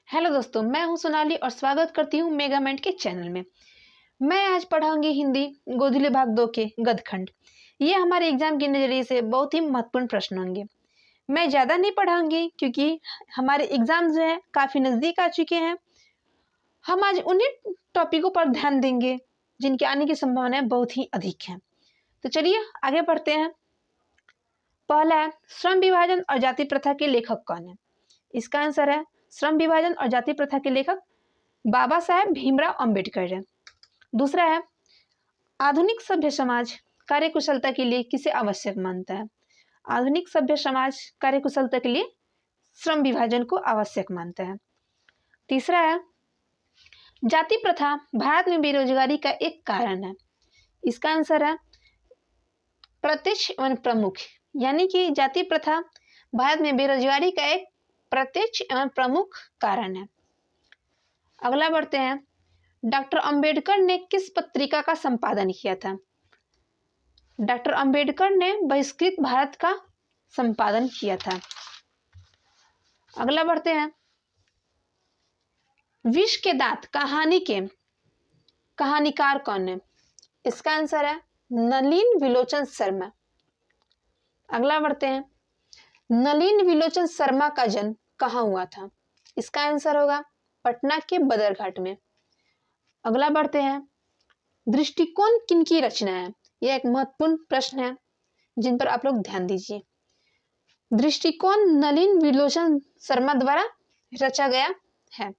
Hello दोस्तों, मैं हूं सोनाली और स्वागत करती हूं मेगामेंट के चैनल में। मैं आज पढ़ाऊंगी हिंदी गोधुली भाग 2 के गद्यखंड। ये हमारे एग्जाम के नज़रिए से बहुत ही महत्वपूर्ण प्रश्न होंगे। मैं ज़्यादा नहीं पढ़ाऊंगी क्योंकि हमारे एग्जाम जो है काफ़ी नज़दीक आ चुके हैं। हम आज उन्हीं टॉपिकों पर ध्यान देंगे जिनके आने की संभावनाएं बहुत ही अधिक हैं। तो चलिए आगे बढ़ते हैं। पहला है, श्रम विभाजन और जाति प्रथा के लेखक कौन है? इसका आंसर है श्रम विभाजन और जाति प्रथा के लेखक बाबा साहेब भीमराव अंबेडकर है। दूसरा है, आधुनिक सभ्य समाज कार्यकुशलता के लिए किसे आवश्यक मानता है? आधुनिक सभ्य समाज कार्यकुशलता के लिए श्रम विभाजन को आवश्यक मानता है। तीसरा है, जाति प्रथा भारत में बेरोजगारी का एक कारण है। इसका आंसर है प्रत्यक्ष एवं प्रमुख, यानी कि जाति प्रथा भारत में बेरोजगारी का एक प्रत्यक्ष एवं प्रमुख कारण है। अगला बढ़ते हैं, डॉक्टर अंबेडकर ने किस पत्रिका का संपादन किया था? डॉक्टर अंबेडकर ने बहिष्कृत भारत का संपादन किया था। अगला बढ़ते हैं, विष के दांत कहानी के कहानीकार कौन है? इसका आंसर है नलिन विलोचन शर्मा। अगला बढ़ते हैं, नलिन विलोचन शर्मा का जन्म कहाँ हुआ था? इसका आंसर होगा पटना के बदरघाट में। अगला बढ़ते हैं, दृष्टिकोण किनकी रचना है? यह एक महत्वपूर्ण प्रश्न है जिन पर आप लोग ध्यान दीजिए। दृष्टिकोण नलिन विलोचन शर्मा द्वारा रचा गया है,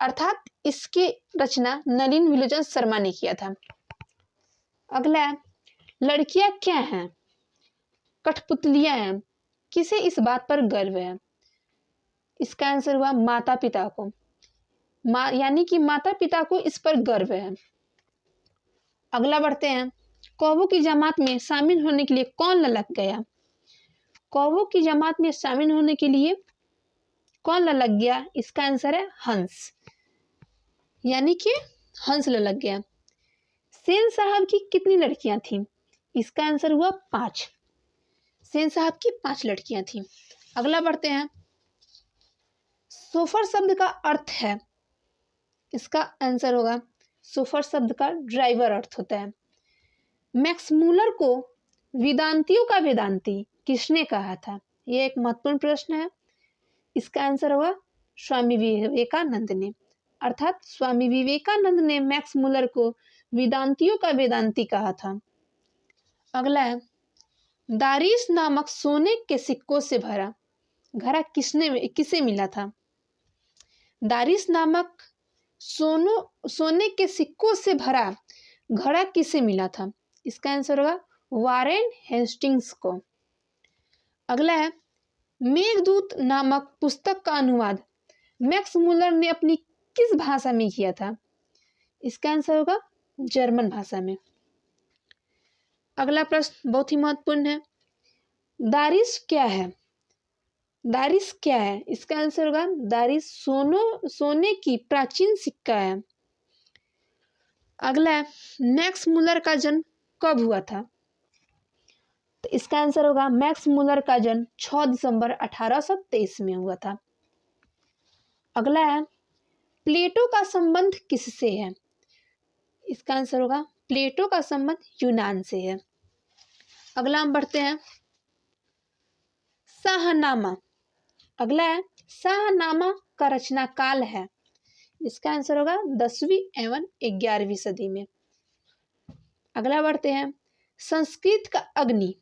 अर्थात इसकी रचना नलिन विलोचन शर्मा ने किया था। अगला, लड़कियां क्या हैं? कठपुतलियां हैं। किसे इस बात पर गर्व है? इसका आंसर हुआ माता पिता को, यानी कि माता पिता को इस पर गर्व है। अगला बढ़ते हैं, कौवों की जमात में शामिल होने के लिए कौन ललक गया? कौवों की जमात में शामिल होने के लिए कौन ललक गया? इसका आंसर है हंस, यानी कि हंस ललक गया। सेन साहब की कितनी लड़कियां थीं? इसका आंसर हुआ 5। सेन साहब की 5 लड़कियां थीं। अगला बढ़ते हैं, सोफर शब्द का अर्थ है? इसका आंसर होगा सोफर शब्द का ड्राइवर अर्थ होता है। मैक्स मूलर को वेदांतियों का वेदांती किसने कहा था? यह एक महत्वपूर्ण प्रश्न है। इसका आंसर होगा स्वामी विवेकानंद ने, अर्थात स्वामी विवेकानंद ने मैक्स मूलर को वेदांतियों का वेदांती कहा था। अगला है, दारिस नामक सोने के सिक्कों से भरा घड़ा किसे मिला था? दारिस नामक सोने के सिक्कों से भरा घड़ा किसे मिला था? इसका आंसर होगा वारेन हेस्टिंग्स को। अगला है, मेघदूत नामक पुस्तक का अनुवाद मैक्स मूलर ने अपनी किस भाषा में किया था? इसका आंसर होगा जर्मन भाषा में। अगला प्रश्न बहुत ही महत्वपूर्ण है, दारिस क्या है? दारिस क्या है? इसका आंसर होगा दारिस सोने की प्राचीन सिक्का है। अगला है, मैक्स मूलर का जन्म कब हुआ था? तो इसका आंसर होगा मैक्स मूलर का जन्म 6 दिसंबर 1823 में हुआ था। अगला है, प्लेटो का संबंध किससे है? इसका आंसर होगा प्लेटो का संबंध यूनान से है। अगला हम बढ़ते हैं, शाहनामा। अगला है, शाहनामा का रचना काल है? इसका आंसर होगा 10वीं एवं 11वीं सदी में। अगला बढ़ते हैं, संस्कृत का अग्नि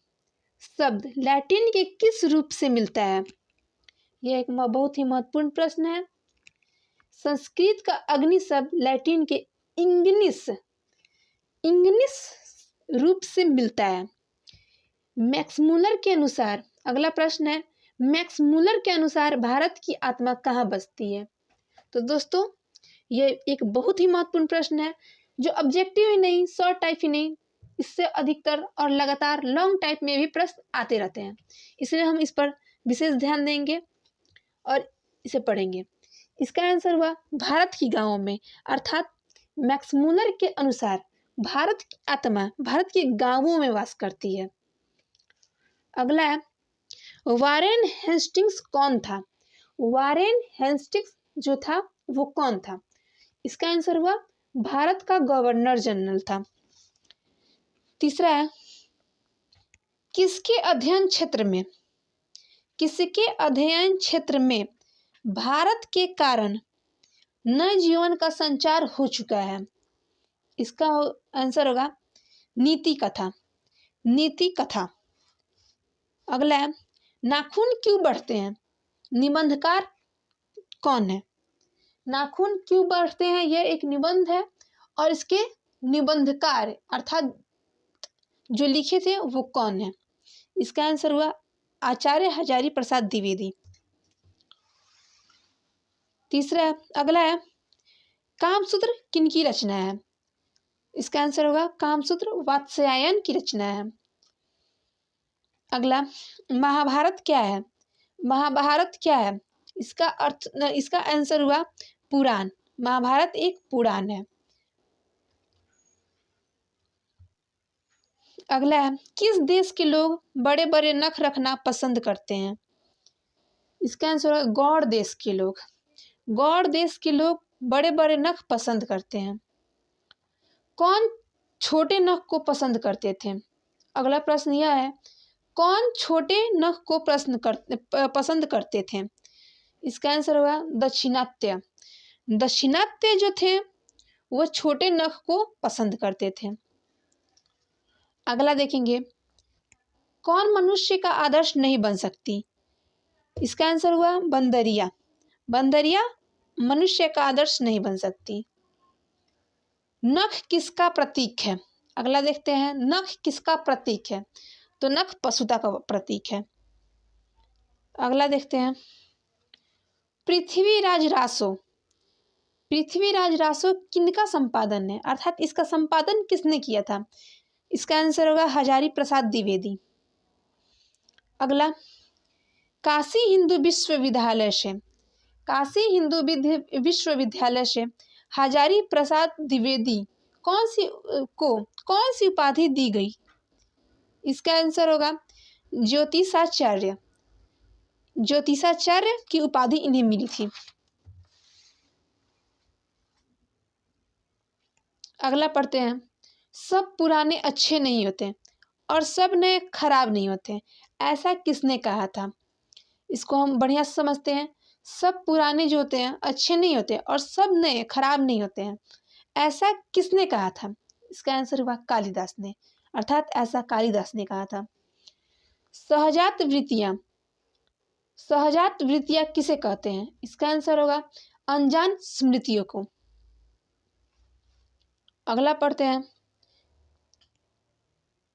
शब्द लैटिन के किस रूप से मिलता है? यह एक बहुत ही महत्वपूर्ण प्रश्न है। संस्कृत का अग्नि शब्द लैटिन के इंग्निस रूप से मिलता है। मैक्स मूलर के अनुसार, अगला प्रश्न है, मैक्स मूलर के अनुसार भारत की आत्मा कहाँ बसती है? तो दोस्तों ये एक बहुत ही महत्वपूर्ण प्रश्न है जो ऑब्जेक्टिव ही नहीं, शॉर्ट टाइप ही नहीं, इससे अधिकतर और लगातार लॉन्ग टाइप में भी प्रश्न आते रहते हैं। इसलिए हम इस पर विशेष ध्यान देंगे और इसे पढ़ेंगे। इसका आंसर हुआ भारत की गांवों में, अर्थात मैक्स मूलर के अनुसार भारत की आत्मा भारत के गांवों में वास करती है। अगला है, वारेन हेस्टिंग्स कौन था? वारेन हेस्टिंग्स जो था वो कौन था? इसका आंसर हुआ भारत का गवर्नर जनरल था। तीसरा है, किसके अध्ययन क्षेत्र में भारत के कारण नए जीवन का संचार हो चुका है? इसका आंसर होगा नीति कथा। अगला है, नाखून क्यों बढ़ते हैं? निबंधकार कौन है? नाखून क्यों बढ़ते हैं यह एक निबंध है और इसके निबंधकार अर्थात जो लिखे थे वो कौन है? इसका आंसर हुआ आचार्य हजारी प्रसाद द्विवेदी। तीसरा अगला है, कामसूत्र किनकी रचना है? इसका आंसर होगा कामसूत्र वात्स्यायन की रचना है। अगला, महाभारत क्या है? इसका आंसर हुआ पुराण। महाभारत एक पुराण है। अगला है, किस देश के लोग बड़े बड़े नख रखना पसंद करते हैं? इसका आंसर है गौड़ देश के लोग। गौड़ देश के लोग बड़े बड़े नख पसंद करते हैं। कौन छोटे नख को पसंद करते थे? अगला प्रश्न यह है, कौन छोटे नख को पसंद करते थे? इसका आंसर होगा दक्षिणात्य। दक्षिणात्य जो थे वो छोटे नख को पसंद करते थे। अगला देखेंगे, कौन मनुष्य का आदर्श नहीं बन सकती? इसका आंसर हुआ बंदरिया। बंदरिया मनुष्य का आदर्श नहीं बन सकती। नख किसका प्रतीक है? अगला देखते हैं, नख किसका प्रतीक है? तो नख पशुता का प्रतीक है। अगला देखते हैं, पृथ्वीराज रासो किनका संपादन है, अर्थात इसका संपादन किसने किया था? इसका आंसर होगा हजारी प्रसाद द्विवेदी। अगला, काशी हिंदू विश्वविद्यालय से हजारी प्रसाद द्विवेदी कौन सी उपाधि दी गई? इसका आंसर होगा ज्योतिषाचार्य की उपाधि इन्हें मिली थी। अगला पढ़ते हैं, सब पुराने अच्छे नहीं होते और सब नए खराब नहीं होते, ऐसा किसने कहा था? इसको हम बढ़िया से समझते हैं। सब पुराने जो होते हैं अच्छे नहीं होते और सब नए खराब नहीं होते हैं, ऐसा किसने कहा था? इसका आंसर हुआ कालिदास ने, अर्थात ऐसा कालिदास ने कहा था। सहजात वृत्तियां किसे कहते हैं? इसका आंसर होगा अनजान स्मृतियों को। अगला पढ़ते हैं,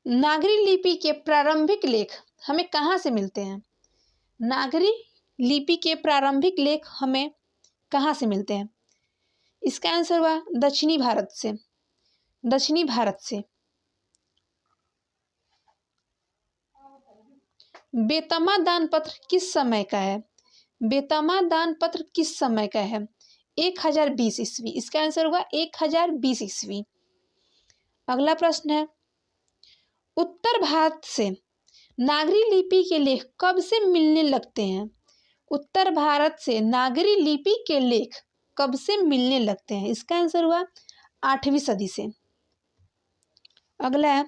नागरी लिपि के प्रारंभिक लेख हमें कहाँ से मिलते हैं? नागरी लिपि के प्रारंभिक लेख हमें कहाँ से मिलते हैं? इसका आंसर हुआ दक्षिणी भारत से। बेतमा दानपत्र किस समय का है? बेतमा दानपत्र किस समय का है? 1020 ईस्वी। इसका आंसर होगा 1020 ईस्वी। अगला प्रश्न है, उत्तर भारत से नागरी लिपि के लेख कब से मिलने लगते हैं? उत्तर भारत से नागरी लिपि के लेख कब से मिलने लगते हैं? इसका आंसर हुआ 8वीं सदी से। अगला है,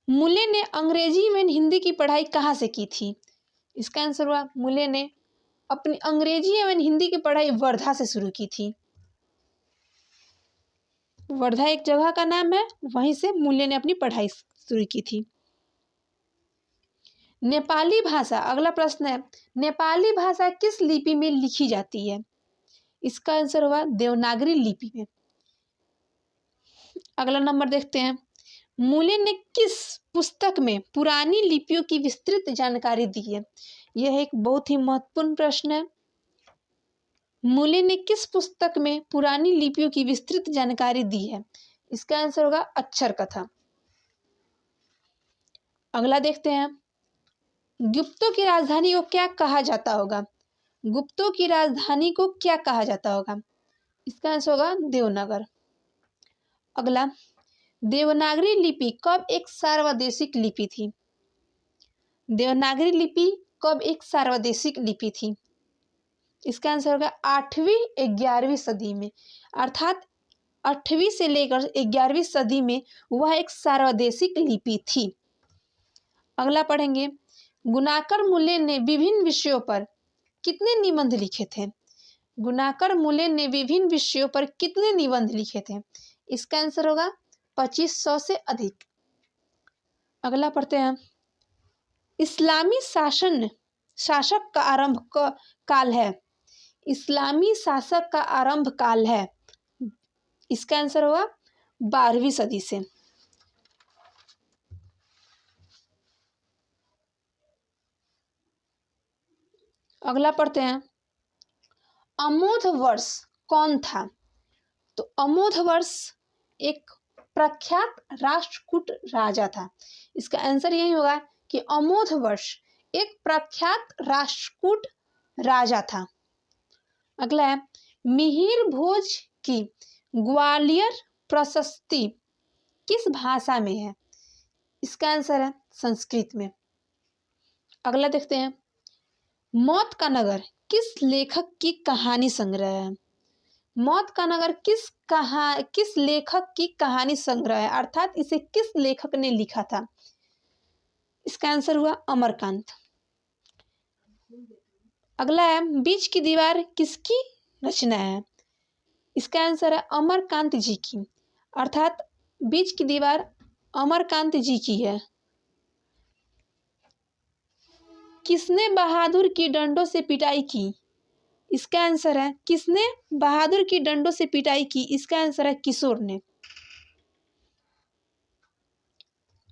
मुले ने अंग्रेजी एवं हिंदी की पढ़ाई कहाँ से की थी? इसका आंसर हुआ मुले ने अपनी अंग्रेजी एवं हिंदी की पढ़ाई वर्धा से शुरू की थी। वर्धा एक जगह का नाम है, वहीं से मुले ने अपनी पढ़ाई शुरू की थी। नेपाली भाषा, अगला प्रश्न है, नेपाली भाषा किस लिपि में लिखी जाती है? इसका आंसर होगा देवनागरी लिपि में। अगला नंबर देखते हैं, मुले ने किस पुस्तक में पुरानी लिपियों की विस्तृत जानकारी दी है? यह एक बहुत ही महत्वपूर्ण प्रश्न है। मुले ने किस पुस्तक में पुरानी लिपियों की विस्तृत जानकारी दी है? इसका आंसर होगा अक्षर कथा। अगला देखते हैं, गुप्तों की राजधानी को क्या कहा जाता होगा? गुप्तों की राजधानी को क्या कहा जाता होगा? इसका आंसर होगा देवनागर। अगला, देवनागरी लिपि कब एक सार्वदेशिक लिपि थी? देवनागरी लिपि कब एक सार्वदेशिक लिपि थी? इसका आंसर होगा 8वीं 11वीं सदी में, अर्थात 8वीं से लेकर 11वीं सदी में वह एक सार्वदेशिक लिपि थी। अगला पढ़ेंगे, गुणाकर मूल्य ने विभिन्न विषयों पर कितने निबंध लिखे थे? गुणाकर मूल्य ने विभिन्न विषयों पर कितने निबंध लिखे थे? इसका आंसर होगा 2500 से अधिक। अगला पढ़ते हैं, इस्लामी शासक का आरंभ काल है। इस्लामी शासक का आरंभ काल है। इसका आंसर होगा 12वीं सदी से। अगला पढ़ते हैं, अमोध वर्ष कौन था? तो अमोध वर्ष एक प्रख्यात राष्ट्रकूट राजा था। इसका आंसर यही होगा कि अमोध वर्ष एक प्रख्यात राष्ट्रकूट राजा था। अगला है, मिहिर भोज की ग्वालियर प्रशस्ति किस भाषा में है? इसका आंसर है संस्कृत में। अगला देखते हैं, मौत का नगर किस लेखक की कहानी संग्रह है? मौत का नगर किस लेखक की कहानी संग्रह है, अर्थात इसे किस लेखक ने लिखा था? इसका आंसर हुआ अमरकांत। अगला है, बीच की दीवार किसकी रचना है? इसका आंसर है अमरकांत जी की, अर्थात बीच की दीवार अमरकांत जी की है। किसने बहादुर की डंडों से पिटाई की? इसका आंसर है, किसने बहादुर की डंडों से पिटाई की? इसका आंसर है किशोर ने।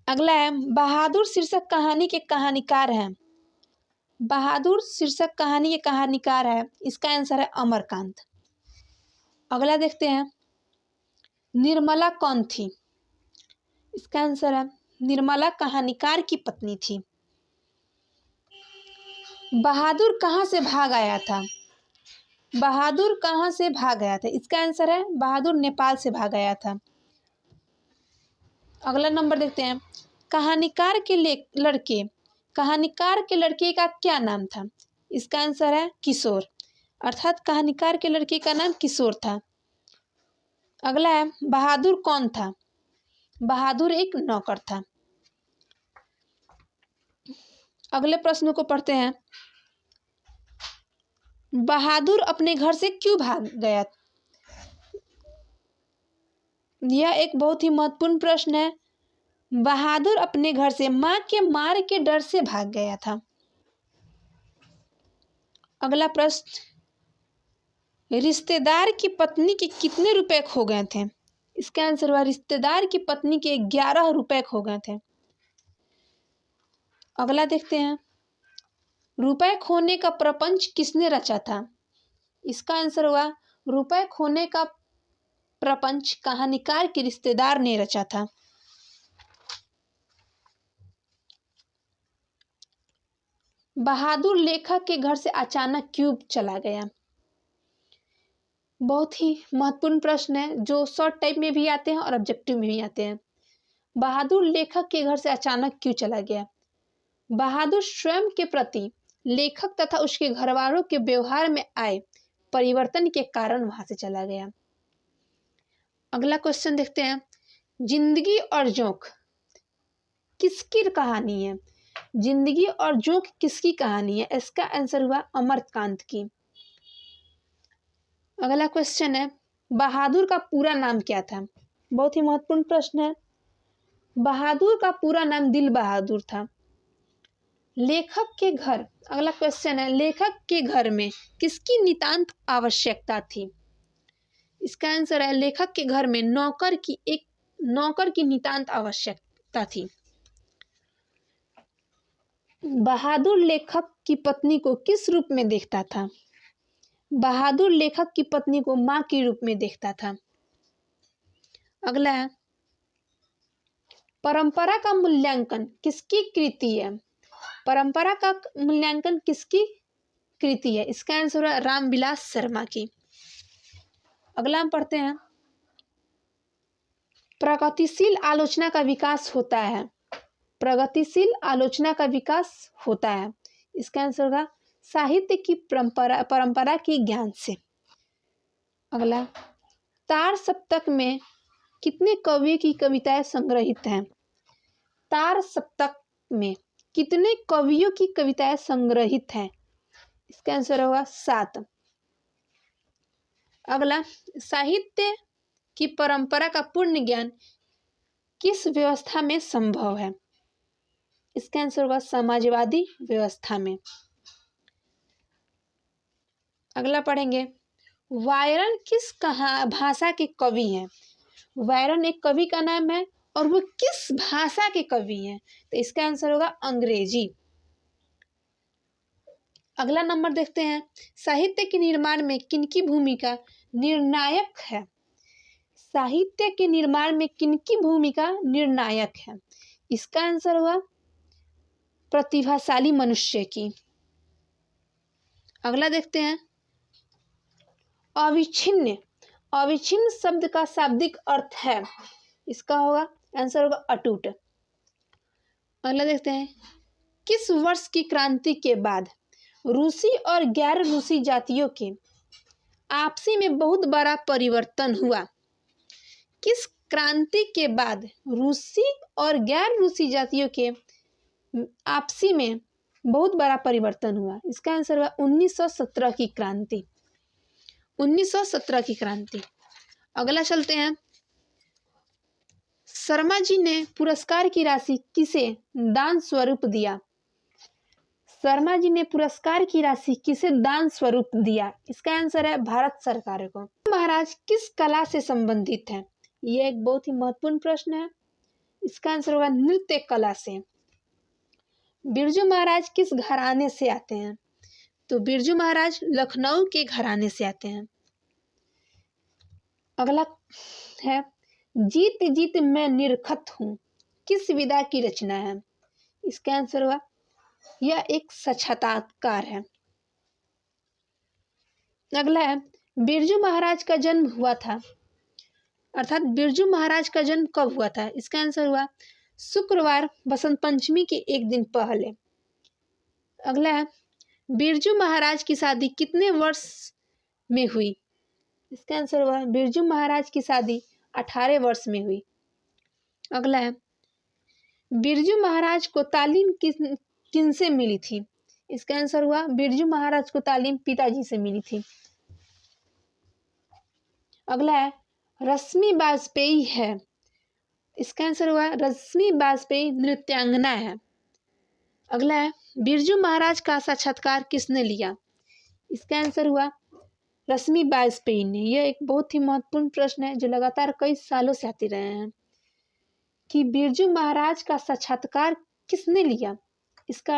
अगला है, बहादुर शीर्षक कहानी के कहानीकार हैं। बहादुर शीर्षक कहानी के कहानीकार है, इसका आंसर है अमरकांत। अगला देखते हैं, निर्मला कौन थी? इसका आंसर है निर्मला कहानीकार की पत्नी थी। बहादुर कहाँ से भाग आया था? बहादुर कहाँ से भाग गया था? इसका आंसर है बहादुर नेपाल से भाग आया था। अगला नंबर देखते हैं, कहानीकार के लड़के का क्या नाम था? इसका आंसर है किशोर, अर्थात कहानीकार के लड़के का नाम किशोर था। अगला है, बहादुर कौन था? बहादुर एक नौकर था। अगले प्रश्न को पढ़ते हैं, बहादुर अपने घर से क्यों भाग गया? यह एक बहुत ही महत्वपूर्ण प्रश्न है। बहादुर अपने घर से मां के मार के डर से भाग गया था। अगला प्रश्न, रिश्तेदार की पत्नी के कितने रुपए खो गए थे? इसका आंसर हुआ रिश्तेदार की पत्नी के 11 रुपए खो गए थे। अगला देखते हैं, रुपए खोने का प्रपंच किसने रचा था? इसका आंसर हुआ रुपए खोने का प्रपंच कहानीकार के रिश्तेदार ने रचा था। बहादुर लेखक के घर से अचानक क्यों चला गया? बहुत ही महत्वपूर्ण प्रश्न है, जो शॉर्ट टाइप में भी आते हैं और ऑब्जेक्टिव में भी आते हैं। बहादुर लेखक के घर से अचानक क्यों चला गया? बहादुर स्वयं के प्रति लेखक तथा उसके घरवालों के व्यवहार में आए परिवर्तन के कारण वहां से चला गया। अगला क्वेश्चन देखते हैं, जिंदगी और जोंक किसकी कहानी है? जिंदगी और जोंक किसकी कहानी है? इसका आंसर हुआ अमरकांत की। अगला क्वेश्चन है, बहादुर का पूरा नाम क्या था? बहुत ही महत्वपूर्ण प्रश्न है। बहादुर का पूरा नाम दिल बहादुर था। लेखक के घर, अगला क्वेश्चन है, लेखक के घर में किसकी नितांत आवश्यकता थी? इसका आंसर है लेखक के घर में नौकर की नितांत आवश्यकता थी। बहादुर लेखक की पत्नी को किस रूप में देखता था? बहादुर लेखक की पत्नी को मां के रूप में देखता था। अगला है, परंपरा का मूल्यांकन किसकी कृति है? परंपरा का मूल्यांकन किसकी कृति है? इसका आंसर है रामविलास शर्मा की। अगला हम पढ़ते हैं, प्रगतिशील आलोचना का विकास होता है। प्रगतिशील आलोचना का विकास होता है। इसका आंसर होगा साहित्य की परंपरा के ज्ञान से। अगला, तार सप्तक में कितने कवियों की कविताएं संग्रहित हैं? तार सप्तक में कितने कवियों की कविताएं संग्रहित हैं? इसका आंसर होगा 7। अगला, साहित्य की परंपरा का पूर्ण ज्ञान किस व्यवस्था में संभव है? इसका आंसर होगा समाजवादी व्यवस्था में। अगला पढ़ेंगे, वायरन किस भाषा के कवि हैं? वायरन एक कवि का नाम है और वो किस भाषा के कवि हैं? तो इसका आंसर होगा अंग्रेजी। अगला नंबर देखते हैं, साहित्य के निर्माण में किनकी भूमिका निर्णायक है? साहित्य के निर्माण में किनकी भूमिका निर्णायक है? इसका आंसर होगा प्रतिभाशाली मनुष्य की। अगला देखते हैं, अविच्छिन्न। अविच्छिन्न शब्द का शाब्दिक अर्थ है? इसका होगा आंसर होगा अटूट। अगला देखते हैं, किस वर्ष की क्रांति के बाद रूसी और गैर रूसी जातियों के आपसी में बहुत बड़ा परिवर्तन हुआ? किस क्रांति के बाद रूसी और गैर रूसी जातियों के आपसी में बहुत बड़ा परिवर्तन हुआ? इसका आंसर हुआ 1917 की क्रांति। 1917 की क्रांति। अगला चलते हैं, शर्मा जी ने पुरस्कार की राशि किसे दान स्वरूप दिया? शर्मा जी ने पुरस्कार की राशि किसे दान स्वरूप दिया? इसका आंसर है भारत सरकार को। महाराज किस कला से संबंधित है? यह एक बहुत ही महत्वपूर्ण प्रश्न है। इसका आंसर होगा नृत्य कला से। बिरजू महाराज किस घराने से आते हैं? तो बिरजू महाराज लखनऊ के घराने से आते हैं। अगला है, जीत जीत मैं निरखत हूँ किस विधा की रचना है? इसका आंसर होगा यह एक साक्षात्कार है। अगला है, बिरजू महाराज का जन्म हुआ था, अर्थात बिरजू महाराज का जन्म कब हुआ था? इसका आंसर हुआ शुक्रवार बसंत पंचमी के एक दिन पहले। अगला है, बिरजू महाराज की शादी कितने वर्ष में हुई? इसका आंसर हुआ बिरजू महाराज की शादी 18 वर्ष में हुई। अगला है, बिरजू महाराज को तालीम किन से मिली थी? इसका आंसर हुआ बिरजू महाराज को तालीम पिताजी से मिली थी। अगला है, रश्मि बाजपेयी है। इसका आंसर हुआ रश्मि बाजपेयी नृत्यांगना है। अगला है, बिरजू महाराज का साक्षात्कार किसने लिया? इसका आंसर हुआ रश्मि बाजपेयी ने। यह एक बहुत ही महत्वपूर्ण प्रश्न है जो लगातार कई सालों से आते रहे हैं कि बिरजू महाराज का साक्षात्कार किसने लिया? इसका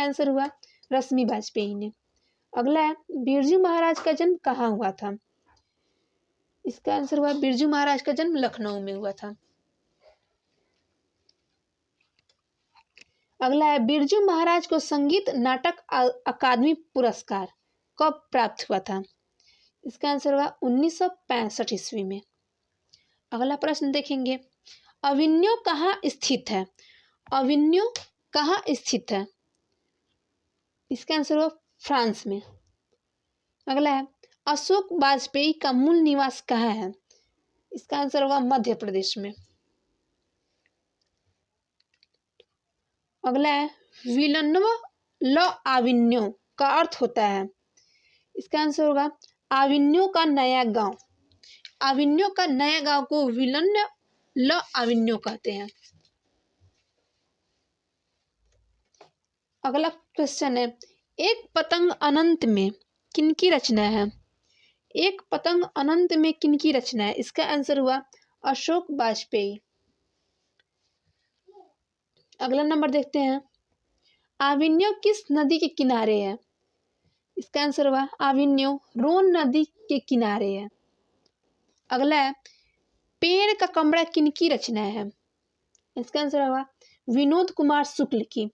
आंसर हुआ रश्मि बाजपेयी ने। अगला है, बिरजू महाराज का जन्म कहाँ हुआ था? इसका आंसर हुआ बिरजू महाराज का जन्म लखनऊ में हुआ था। अगला है, बिरजू महाराज को संगीत नाटक अकादमी पुरस्कार कब प्राप्त हुआ था? इसका आंसर हुआ 1965 ईस्वी में। अगला प्रश्न देखेंगे, अविन्यो कहाँ स्थित है? अविन्यो कहाँ स्थित है? इसका आंसर हुआ फ्रांस में। अगला है, अशोक वाजपेयी का मूल निवास कहाँ है? इसका आंसर होगा मध्य प्रदेश में। अगला है, विलन्व ल आविन्यो का अर्थ होता है? इसका आंसर होगा आविन्यो का नया गांव। आविन्यो का नया गांव को विलन्व ल आविन्यो कहते हैं। अगला क्वेश्चन है, एक पतंग अनंत में किनकी रचना है? एक पतंग अनंत में किनकी रचना है? इसका आंसर हुआ अशोक वाजपेयी। अगला नंबर देखते हैं, आविन्यो किस नदी के किनारे है? इसका आंसर हुआ आविन्यो रोन नदी के किनारे है। अगला है, पेड़ का कमरा किनकी रचना है? इसका आंसर हुआ विनोद कुमार शुक्ल की।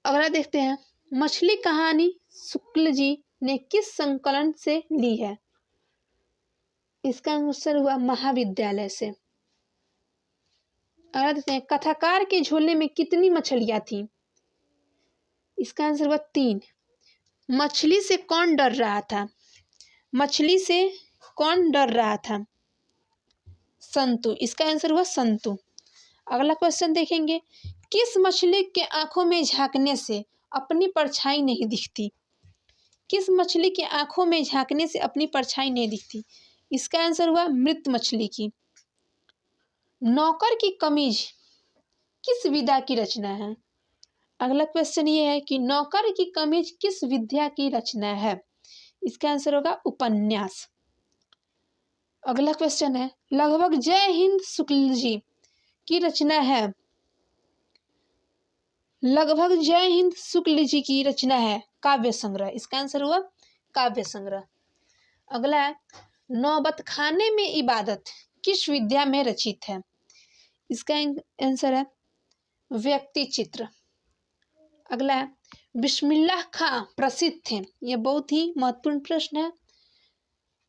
अगला देखते हैं, मछली कहानी शुक्ल जी ने किस संकलन से ली है? इसका आंसर हुआ महाविद्यालय से। अगला देखते हैं, कथाकार के झोले में कितनी मछलियां थी? इसका आंसर हुआ 3। मछली से कौन डर रहा था? मछली से कौन डर रहा था? संतु। इसका आंसर हुआ संतु। अगला क्वेश्चन देखेंगे, किस मछली के आंखों में झांकने से अपनी परछाई नहीं दिखती? किस मछली के आंखों में झांकने से अपनी परछाई नहीं दिखती? इसका आंसर हुआ मृत मछली की। नौकर की कमीज किस विधा की रचना है? अगला क्वेश्चन ये है कि नौकर की कमीज किस विद्या की रचना है? इसका आंसर होगा उपन्यास। अगला क्वेश्चन है, लगभग जय हिंद शुक्ल जी की रचना है। लगभग जय हिंद शुक्ल जी की रचना है काव्य संग्रह। इसका आंसर हुआ काव्य संग्रह। अगला है, नौबत खाने में इबादत किस विद्या में रचित है? इसका आंसर है व्यक्ति चित्र। अगला है, बिस्मिल्लाह खां प्रसिद्ध थे। यह बहुत ही महत्वपूर्ण प्रश्न है।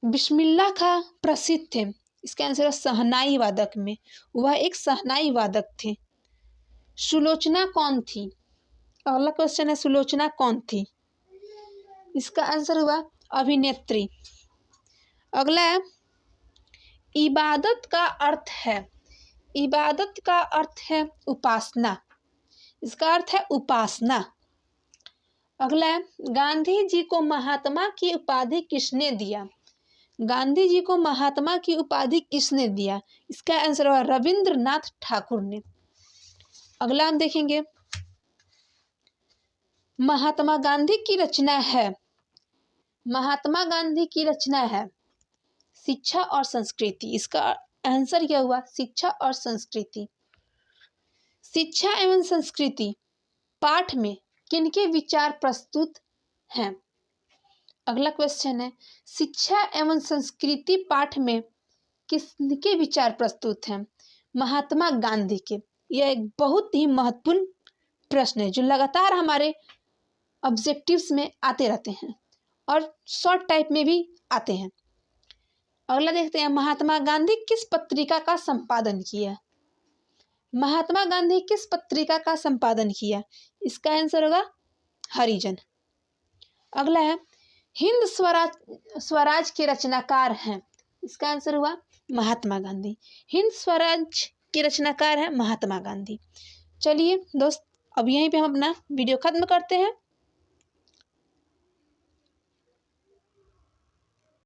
बिस्मिल्लाह खां प्रसिद्ध थे। इसका आंसर है शहनाई वादक में। वह एक शहनाई वादक थे। सुलोचना कौन थी? अगला क्वेश्चन है, सुलोचना कौन थी? इसका आंसर हुआ अभिनेत्री। अगला है, इबादत का अर्थ है। इबादत का अर्थ है उपासना। इसका अर्थ है उपासना। अगला है, गांधी जी को महात्मा की उपाधि किसने दिया? गांधी जी को महात्मा की उपाधि किसने दिया? इसका आंसर हुआ रविंद्रनाथ ठाकुर ने। अगला हम देखेंगे, महात्मा गांधी की रचना है। महात्मा गांधी की रचना है शिक्षा और संस्कृति। इसका आंसर क्या हुआ? शिक्षा और संस्कृति। शिक्षा एवं संस्कृति पाठ में किनके विचार प्रस्तुत हैं? अगला क्वेश्चन है, शिक्षा एवं संस्कृति पाठ में किसके विचार प्रस्तुत हैं? महात्मा गांधी के। यह एक बहुत ही महत्वपूर्ण प्रश्न है जो लगातार हमारे ऑब्जेक्टिव्स में आते रहते हैं और शॉर्ट टाइप में भी आते हैं। अगला देखते हैं, महात्मा गांधी किस पत्रिका का संपादन किया? महात्मा गांधी किस पत्रिका का संपादन किया? इसका आंसर होगा हरिजन। अगला है, हिंद स्वराज के रचनाकार हैं। इसका आंसर हुआ महात्मा गांधी। हिंद स्वराज के रचनाकार है महात्मा गांधी। चलिए दोस्त, अब यहीं पे हम अपना वीडियो खत्म करते हैं।